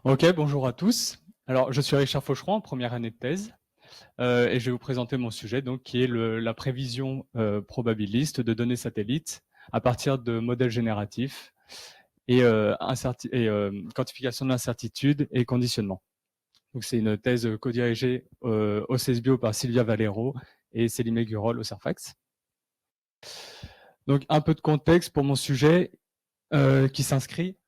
Ok, bonjour à tous. Alors, je suis Richard Faucheron, en première année de thèse, et je vais vous présenter mon sujet, donc, qui est la prévision probabiliste de données satellites à partir de modèles génératifs et, quantification de l'incertitude et conditionnement. Donc, c'est une thèse co-dirigée au CESBio par Sylvia Valero et Céline Gurol au CERFAX. Donc, un peu de contexte pour mon sujet qui s'inscrit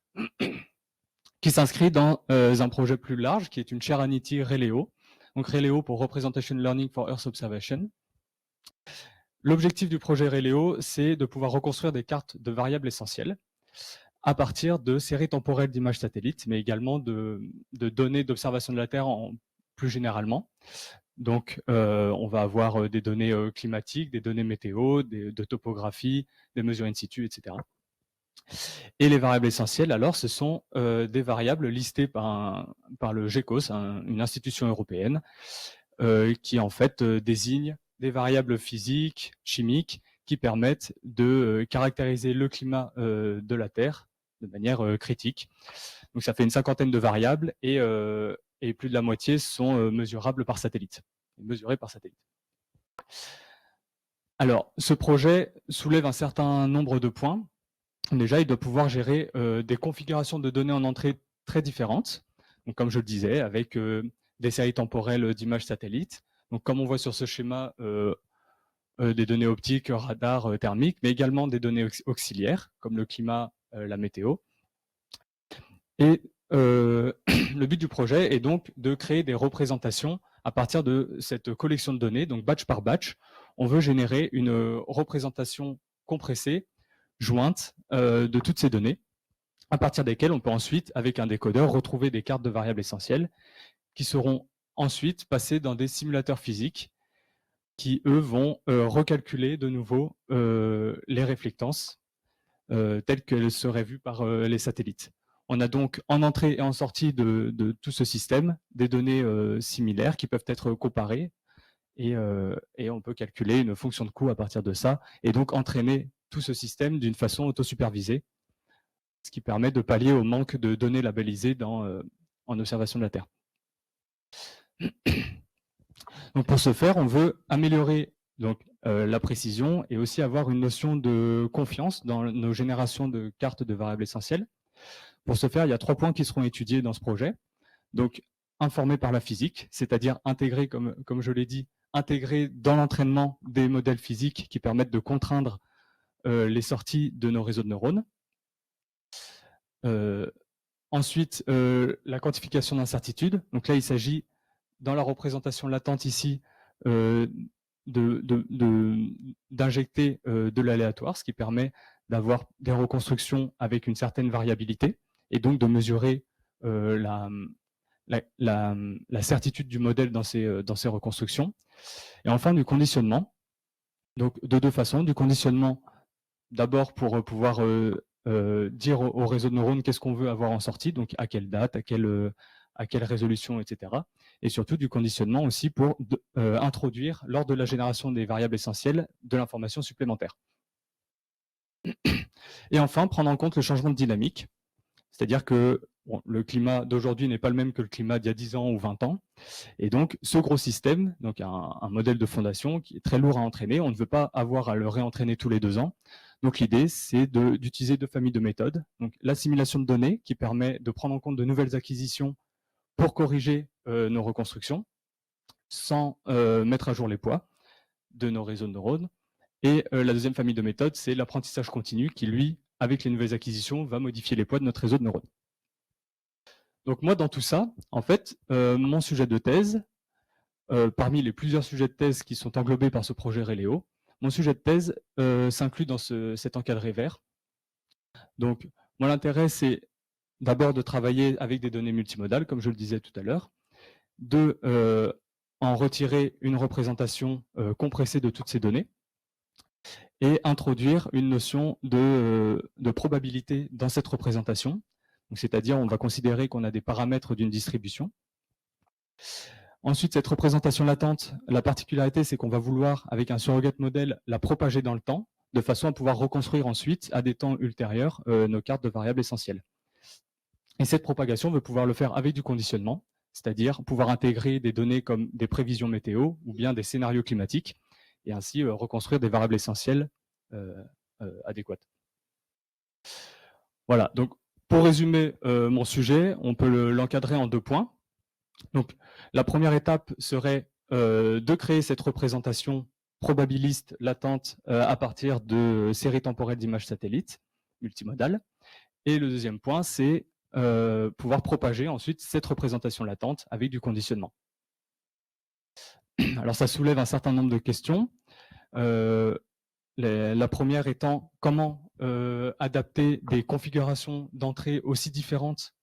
dans un projet plus large qui est une Sharanity ReLEO. Donc ReLEO pour Representation Learning for Earth Observation. L'objectif du projet ReLEO, c'est de pouvoir reconstruire des cartes de variables essentielles à partir de séries temporelles d'images satellites, mais également de données d'observation de la Terre plus généralement. Donc, on va avoir des données climatiques, des données météo, de topographie, des mesures in situ, etc. Et les variables essentielles, alors, ce sont des variables listées par le GECOS, une institution européenne, qui en fait désigne des variables physiques, chimiques, qui permettent de caractériser le climat de la Terre de manière critique. Donc ça fait une cinquantaine de variables et plus de la moitié sont mesurables par satellite, mesurées par satellite. Alors, ce projet soulève un certain nombre de points. Déjà, il doit pouvoir gérer des configurations de données en entrée très différentes. Donc, comme je le disais, avec des séries temporelles d'images satellites. Donc, comme on voit sur ce schéma, des données optiques, radar, thermiques, mais également des données auxiliaires, comme le climat, la météo. Et le but du projet est donc de créer des représentations à partir de cette collection de données, donc batch par batch. On veut générer une représentation compressée, jointe de toutes ces données, à partir desquelles on peut ensuite, avec un décodeur, retrouver des cartes de variables essentielles qui seront ensuite passées dans des simulateurs physiques qui, eux, vont recalculer de nouveau les réflectances telles qu'elles seraient vues par les satellites. On a donc en entrée et en sortie de tout ce système des données similaires qui peuvent être comparées et on peut calculer une fonction de coût à partir de ça et donc entraîner tout ce système d'une façon autosupervisée, ce qui permet de pallier au manque de données labellisées en observation de la Terre. Donc pour ce faire, on veut améliorer donc, la précision et aussi avoir une notion de confiance dans nos générations de cartes de variables essentielles. Pour ce faire, il y a 3 points qui seront étudiés dans ce projet. Donc, informer par la physique, c'est-à-dire intégrer, comme je l'ai dit, intégrer dans l'entraînement des modèles physiques qui permettent de contraindre les sorties de nos réseaux de neurones. Ensuite, la quantification d'incertitude. Donc là, il s'agit, dans la représentation latente ici, d'injecter de l'aléatoire, ce qui permet d'avoir des reconstructions avec une certaine variabilité et donc de mesurer la certitude du modèle dans ces reconstructions. Et enfin, du conditionnement. Donc, de 2 façons. Du conditionnement, d'abord pour pouvoir dire au réseau de neurones qu'est-ce qu'on veut avoir en sortie, donc à quelle date, à quelle résolution, etc. Et surtout du conditionnement aussi pour introduire, lors de la génération des variables essentielles, de l'information supplémentaire. Et enfin, prendre en compte le changement de dynamique, c'est-à-dire que le climat d'aujourd'hui n'est pas le même que le climat d'il y a 10 ans ou 20 ans. Et donc, ce gros système, donc un modèle de fondation qui est très lourd à entraîner, on ne veut pas avoir à le réentraîner tous les 2 ans. Donc, l'idée, c'est d'utiliser 2 familles de méthodes. Donc, l'assimilation de données qui permet de prendre en compte de nouvelles acquisitions pour corriger nos reconstructions sans mettre à jour les poids de nos réseaux de neurones. Et la deuxième famille de méthodes, c'est l'apprentissage continu qui, lui, avec les nouvelles acquisitions, va modifier les poids de notre réseau de neurones. Donc moi, dans tout ça, en fait, mon sujet de thèse, parmi les plusieurs sujets de thèse qui sont englobés par ce projet ReLEO, mon sujet de thèse s'inclut dans cet encadré vert. Donc, moi, l'intérêt, c'est d'abord de travailler avec des données multimodales, comme je le disais tout à l'heure, de en retirer une représentation compressée de toutes ces données et introduire une notion de probabilité dans cette représentation. C'est-à-dire, on va considérer qu'on a des paramètres d'une distribution. Ensuite, cette représentation latente, la particularité, c'est qu'on va vouloir, avec un surrogate modèle, la propager dans le temps, de façon à pouvoir reconstruire ensuite, à des temps ultérieurs, nos cartes de variables essentielles. Et cette propagation, on veut pouvoir le faire avec du conditionnement, c'est-à-dire pouvoir intégrer des données comme des prévisions météo ou bien des scénarios climatiques, et ainsi reconstruire des variables essentielles adéquates. Voilà, donc pour résumer mon sujet, on peut l'encadrer en 2 points. Donc la première étape serait de créer cette représentation probabiliste latente à partir de séries temporelles d'images satellites multimodales. Et le deuxième point, c'est pouvoir propager ensuite cette représentation latente avec du conditionnement. Alors ça soulève un certain nombre de questions. La première étant comment adapter des configurations d'entrée aussi différentes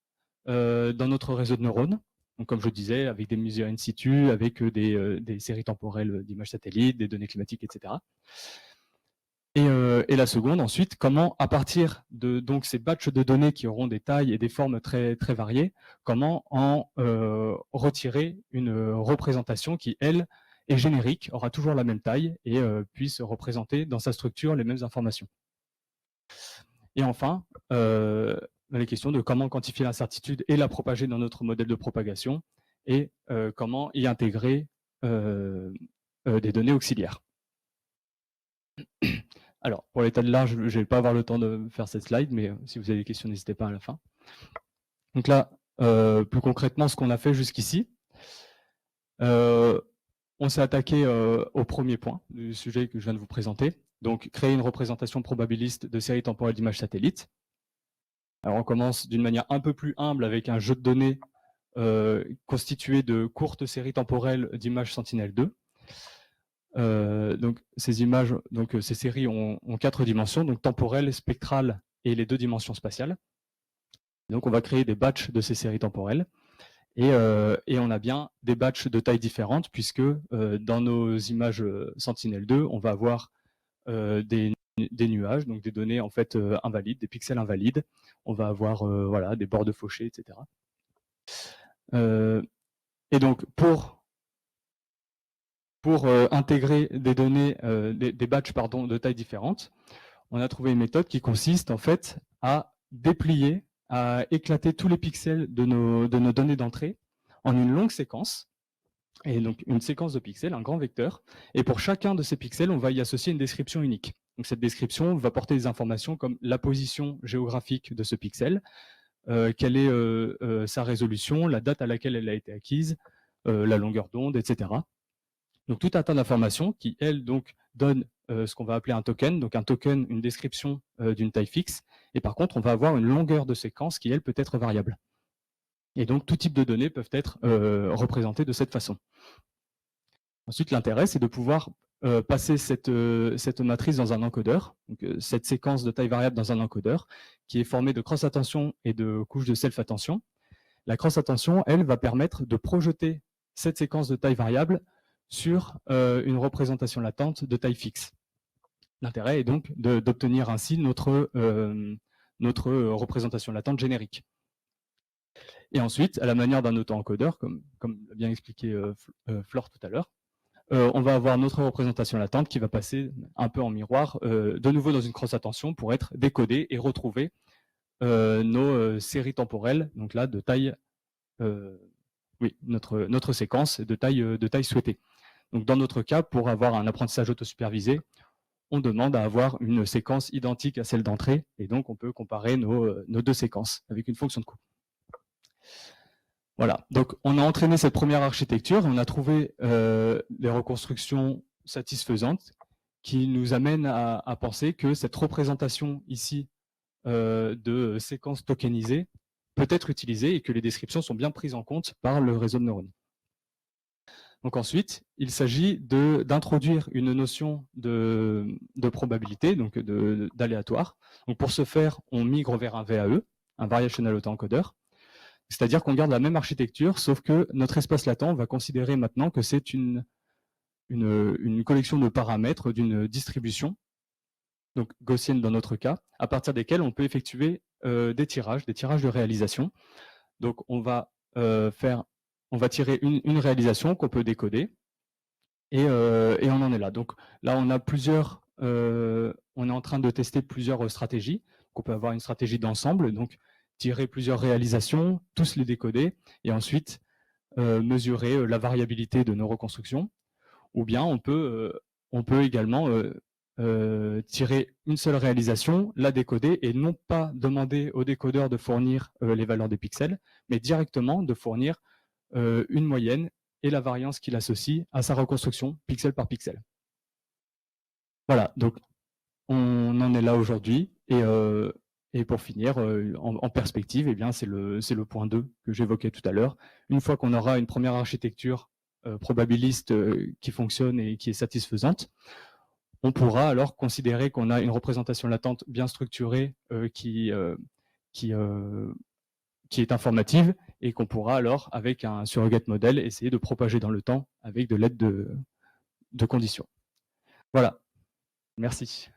dans notre réseau de neurones. Donc, comme je disais, avec des mesures in situ, avec des séries temporelles d'images satellites, des données climatiques, etc. Et la seconde, ensuite, comment, à partir de donc, ces batchs de données qui auront des tailles et des formes très, très variées, comment en retirer une représentation qui, elle, est générique, aura toujours la même taille et puisse représenter dans sa structure les mêmes informations. Et enfin, les questions de comment quantifier l'incertitude et la propager dans notre modèle de propagation et comment y intégrer des données auxiliaires. Alors, pour l'état de l'art, je ne vais pas avoir le temps de faire cette slide, mais si vous avez des questions, n'hésitez pas à la fin. Donc là, plus concrètement, ce qu'on a fait jusqu'ici, on s'est attaqué au premier point du sujet que je viens de vous présenter, donc créer une représentation probabiliste de séries temporelles d'images satellites. Alors on commence d'une manière un peu plus humble avec un jeu de données constitué de courtes séries temporelles d'images Sentinel-2. Donc ces images, donc ces séries ont 4 dimensions, donc temporelle, spectrale et les 2 dimensions spatiales. Donc on va créer des batchs de ces séries temporelles et on a bien des batchs de tailles différentes puisque dans nos images Sentinel-2, on va avoir des nuages, donc des données en fait invalides, des pixels invalides. On va avoir voilà, des bords de Fauché, etc. Et donc pour intégrer des données, des batchs pardon, de tailles différentes, on a trouvé une méthode qui consiste en fait à déplier, à éclater tous les pixels de nos données d'entrée en une longue séquence. Et donc une séquence de pixels, un grand vecteur. Et pour chacun de ces pixels, on va y associer une description unique. Donc cette description va porter des informations comme la position géographique de ce pixel, quelle est sa résolution, la date à laquelle elle a été acquise, la longueur d'onde, etc. Donc tout un tas d'informations qui, elles, donc, donnent ce qu'on va appeler un token. Donc un token, une description d'une taille fixe. Et par contre, on va avoir une longueur de séquence qui, elle, peut être variable. Et donc tout type de données peuvent être représentées de cette façon. Ensuite, l'intérêt, c'est de pouvoir passer cette matrice dans un encodeur, donc, cette séquence de taille variable dans un encodeur, qui est formée de cross-attention et de couches de self-attention. La cross-attention, elle, va permettre de projeter cette séquence de taille variable sur une représentation latente de taille fixe. L'intérêt est donc d'obtenir ainsi notre représentation latente générique. Et ensuite, à la manière d'un auto-encodeur, comme l'a bien expliqué Flore tout à l'heure, on va avoir notre représentation latente qui va passer un peu en miroir, de nouveau dans une cross-attention pour être décodée et retrouver nos séries temporelles, donc là de taille, oui, notre séquence de taille souhaitée. Donc dans notre cas, pour avoir un apprentissage autosupervisé, on demande à avoir une séquence identique à celle d'entrée, et donc on peut comparer nos 2 séquences avec une fonction de coût. Voilà, donc on a entraîné cette première architecture, on a trouvé des reconstructions satisfaisantes qui nous amènent à penser que cette représentation ici de séquences tokenisées peut être utilisée et que les descriptions sont bien prises en compte par le réseau de neurones. Donc ensuite, il s'agit d'introduire une notion de probabilité, donc d'aléatoire. Donc pour ce faire, on migre vers un VAE, un Variational Autoencoder. C'est-à-dire qu'on garde la même architecture, sauf que notre espace latent va considérer maintenant que c'est une collection de paramètres d'une distribution, donc gaussienne dans notre cas, à partir desquels on peut effectuer des tirages de réalisation. Donc on va tirer une réalisation qu'on peut décoder, et on en est là. Donc là, on a on est en train de tester plusieurs stratégies. On peut avoir une stratégie d'ensemble, donc tirer plusieurs réalisations, tous les décoder, et ensuite mesurer la variabilité de nos reconstructions. Ou bien on peut également tirer une seule réalisation, la décoder, et non pas demander au décodeur de fournir les valeurs des pixels, mais directement de fournir une moyenne et la variance qu'il associe à sa reconstruction, pixel par pixel. Voilà, donc on en est là aujourd'hui, et pour finir, en perspective, eh bien, c'est le point 2 que j'évoquais tout à l'heure. Une fois qu'on aura une première architecture probabiliste qui fonctionne et qui est satisfaisante, on pourra alors considérer qu'on a une représentation latente bien structurée qui est informative, et qu'on pourra alors, avec un surrogate model, essayer de propager dans le temps avec de l'aide de conditions. Voilà, merci.